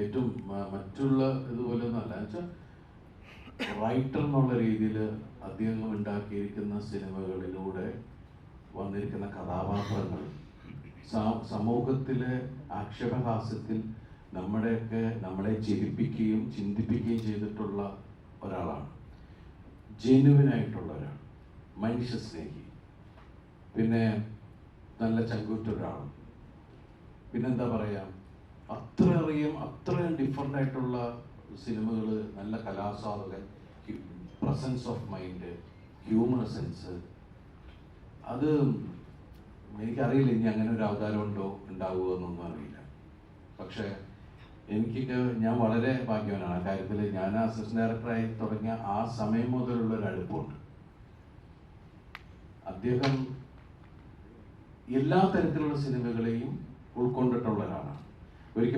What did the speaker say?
ഏറ്റവും മറ്റുള്ള ഇതുപോലെ ഒന്നല്ല വെച്ചാൽ റൈറ്റർ എന്നുള്ള രീതിയിൽ അദ്ദേഹം ഉണ്ടാക്കിയിരിക്കുന്ന സിനിമകളിലൂടെ വന്നിരിക്കുന്ന കഥാപാത്രങ്ങൾ സമൂഹത്തിലെ ആക്ഷേപഹാസ്യത്തിൽ നമ്മളെ ചിരിപ്പിക്കുകയും ചിന്തിപ്പിക്കുകയും ചെയ്തിട്ടുള്ള ഒരാളാണ്. ജെന്യുവിനായിട്ടുള്ള ഒരാൾ, മനുഷ്യസ്നേഹി, പിന്നെ നല്ല ചങ്കൂറ്റ ഒരാൾ, പിന്നെന്താ പറയുക, അത്രയും ഡിഫറെൻ്റ് ആയിട്ടുള്ള സിനിമകൾ, നല്ല കലാസ്വാദകൻ, presence of mind, humour sense. അത് എനിക്കറിയില്ല ഇനി അങ്ങനെ ഒരു അവതാരം ഉണ്ടാവുമോ എന്നൊന്നും അറിയില്ല. പക്ഷേ ഞാൻ വളരെ ഭാഗ്യവാനാണ് ആ കാര്യത്തിൽ. ഞാൻ അസിസ്റ്റന്റ് ഡയറക്ടറായി തുടങ്ങിയ ആ സമയം മുതലുള്ള ഒരു അടുപ്പമുണ്ട്. അദ്ദേഹം എല്ലാ തരത്തിലുള്ള സിനിമകളെയും ഉൾക്കൊണ്ടിട്ടുള്ള ഒരാളാണ്. ഒരിക്കൽ